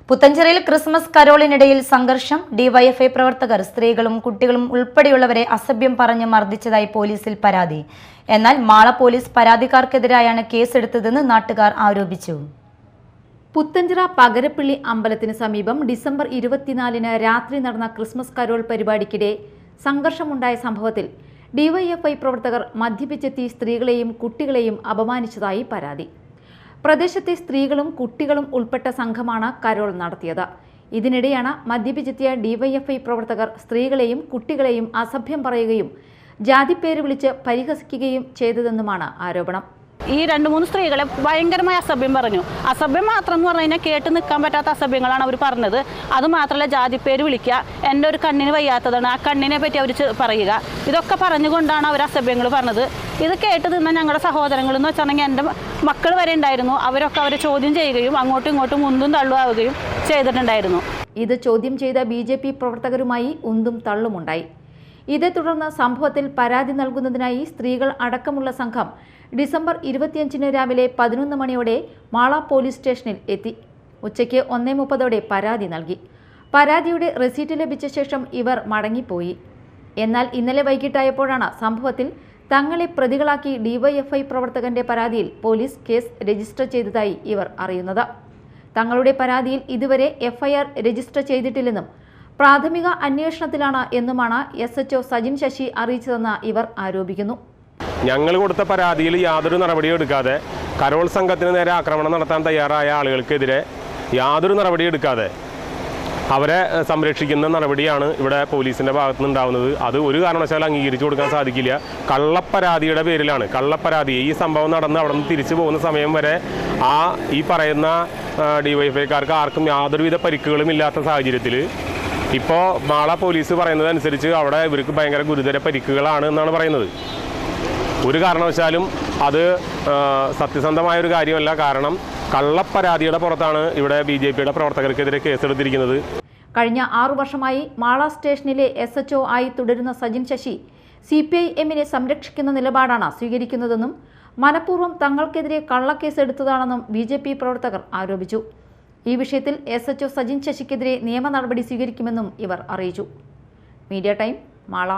പുത്തഞ്ചിറയിൽ Christmas കരോളിനിടയിൽ സംഘർഷം. DYFI പ്രവർത്തകർ സ്ത്രീകളും കുട്ടികളും ഉൾപ്പെടെയുള്ളവരെ അസഭ്യം പറഞ്ഞ് മർദ്ദിച്ചതായി പോലീസിൽ പരാതി. എന്നാൽ മാള പോലീസ് പരാതിക്കാർക്കെതിരായാണ് കേസെടുത്തതെന്ന് നാട്ടുകാർ ആരോപിച്ചു. പുത്തഞ്ചിറ പകരപ്പള്ളി അമ്പലത്തിന് സമീപം ഡിസംബർ 24-ന് രാത്രി നടന്ന ക്രിസ്മസ് കരോൾ പരിപാടിക്കിടെ സംഘർഷമുണ്ടായ സംഭവത്തിൽ ഡിവൈഎഫ്ഐ പ്രവർത്തകർ മദ്യപിച്ചെത്തി സ്ത്രീകളെയും കുട്ടികളെയും അപമാനിച്ചതായി പരാതി. പ്രദേശത്തെ സ്ത്രീകളും കുട്ടികളും ഉൾപ്പെട്ട സംഘമാണ് കരോൾ നടത്തിയത്. ഇതിനിടെയാണ് മദ്യപിച്ചെത്തിയ ഡിവൈഎഫ്ഐ പ്രവർത്തകർ സ്ത്രീകളെയും കുട്ടികളെയും അസഭ്യം പറയുകയും ജാതിപ്പേര് വിളിച്ച് പരിഹസിക്കുകയും ചെയ്തതെന്നുമാണ് ആരോപണം. ഈ 2-3 സ്ത്രീകളെ ഭയങ്കരമായ അസഭ്യം പറഞ്ഞു. അസഭ്യം മാത്രം എന്ന് പറഞ്ഞു കഴിഞ്ഞാൽ കേട്ട് നിൽക്കാൻ പറ്റാത്ത അസഭ്യങ്ങളാണ് അവർ പറഞ്ഞത്. അതുമാത്രമല്ല ജാതിപ്പേര് വിളിക്കുക, എൻ്റെ ഒരു കണ്ണിന് വയ്യാത്തതാണ്, ആ കണ്ണിനെ പറ്റി അവർ പറയുക, ഇതൊക്കെ പറഞ്ഞുകൊണ്ടാണ് അവർ അസഭ്യങ്ങൾ പറഞ്ഞത്. ഇത് കേട്ട് നിന്ന ഞങ്ങളുടെ സഹോദരങ്ങൾ എന്ന് വെച്ചിട്ടുണ്ടെങ്കിൽ എൻ്റെ മക്കൾ വരെ ഉണ്ടായിരുന്നു. അവരൊക്കെ അവരെ ചോദ്യം ചെയ്യുകയും അങ്ങോട്ടും ഇങ്ങോട്ടും ഉന്തും തള്ളുകയും ചെയ്തിട്ടുണ്ടായിരുന്നു. ഇത് ചോദ്യം ചെയ്ത BJP പ്രവർത്തകരുമായി ഉന്തും തള്ളുമുണ്ടായി. ഇതേ തുടർന്ന് സംഭവത്തിൽ പരാതി നൽകുന്നതിനായി സ്ത്രീകൾ അടക്കമുള്ള സംഘം ഡിസംബർ 25-ന് രാവിലെ 11 മണിയോടെ മാള പോലീസ് സ്റ്റേഷനിൽ എത്തി. ഉച്ചയ്ക്ക് 1:30 പരാതി നൽകി. പരാതിയുടെ റെസീറ്റ് ലഭിച്ച ശേഷം ഇവർ മടങ്ങിപ്പോയി. എന്നാൽ ഇന്നലെ വൈകിട്ടായപ്പോഴാണ് സംഭവത്തിൽ തങ്ങളെ പ്രതികളാക്കി ഡിവൈഎഫ്ഐ പ്രവർത്തകന്റെ പരാതിയിൽ പോലീസ് കേസ് രജിസ്റ്റർ ചെയ്തതായി ഇവർ അറിയുന്നത്. തങ്ങളുടെ പരാതിയിൽ ഇതുവരെ FIR രജിസ്റ്റർ ചെയ്തിട്ടില്ലെന്നും പ്രാഥമിക അന്വേഷണത്തിലാണ് എന്നുമാണ് SHO സജിൻ ശശി അറിയിച്ചതെന്ന് ഇവർ ആരോപിക്കുന്നു. ഞങ്ങൾ കൊടുത്ത പരാതിയിൽ യാതൊരു നടപടിയും എടുക്കാതെ കരോൾ സംഘത്തിന് നേരെ ആക്രമണം നടത്താൻ തയ്യാറായ ആളുകൾക്കെതിരെ യാതൊരു നടപടിയും എടുക്കാതെ അവരെ സംരക്ഷിക്കുന്ന നടപടിയാണ് ഇവിടെ പോലീസിൻ്റെ ഭാഗത്തു നിന്നുണ്ടാവുന്നത്. അത് ഒരു കാരണവശാലും അംഗീകരിച്ചു കൊടുക്കാൻ സാധിക്കില്ല. കള്ളപ്പരാതിയുടെ പേരിലാണ്. കള്ളപ്പരാതി ഈ സംഭവം നടന്ന് അവിടെ നിന്ന് തിരിച്ചു പോകുന്ന സമയം വരെ ഈ പറയുന്ന ഡിവൈഎഫ്ഐക്കാർക്ക് ആർക്കും യാതൊരുവിധ പരിക്കുകളും ഇല്ലാത്ത സാഹചര്യത്തിൽ ഇപ്പോൾ മാള പോലീസ് പറയുന്നത് അനുസരിച്ച് അവിടെ ഇവർക്ക് ഭയങ്കര ഗുരുതര പരിക്കുകളാണ് എന്നാണ് പറയുന്നത്. ഒരു കാരണവശാലും അത് സത്യസന്ധമായൊരു കാര്യമല്ല. കാരണം കള്ളപ്പരാതിയുടെ പുറത്താണ് ഇവിടെ BJPയുടെ പ്രവർത്തകർക്കെതിരെ കേസെടുത്തിരിക്കുന്നത്. കഴിഞ്ഞ 6 വർഷമായി മാള സ്റ്റേഷനിലെ SHO ആയി തുടരുന്ന സജിൻ ശശി CPIMനെ സംരക്ഷിക്കുന്ന നിലപാടാണ് സ്വീകരിക്കുന്നതെന്നും മനഃപൂർവ്വം തങ്ങൾക്കെതിരെ കള്ളക്കേസ് എടുത്തതാണെന്നും BJP പ്രവർത്തകർ ആരോപിച്ചു. ഈ വിഷയത്തിൽ SHO സജിൻ ശശിക്കെതിരെ നിയമ നടപടി സ്വീകരിക്കുമെന്നും ഇവർ അറിയിച്ചു. Media time, Mala.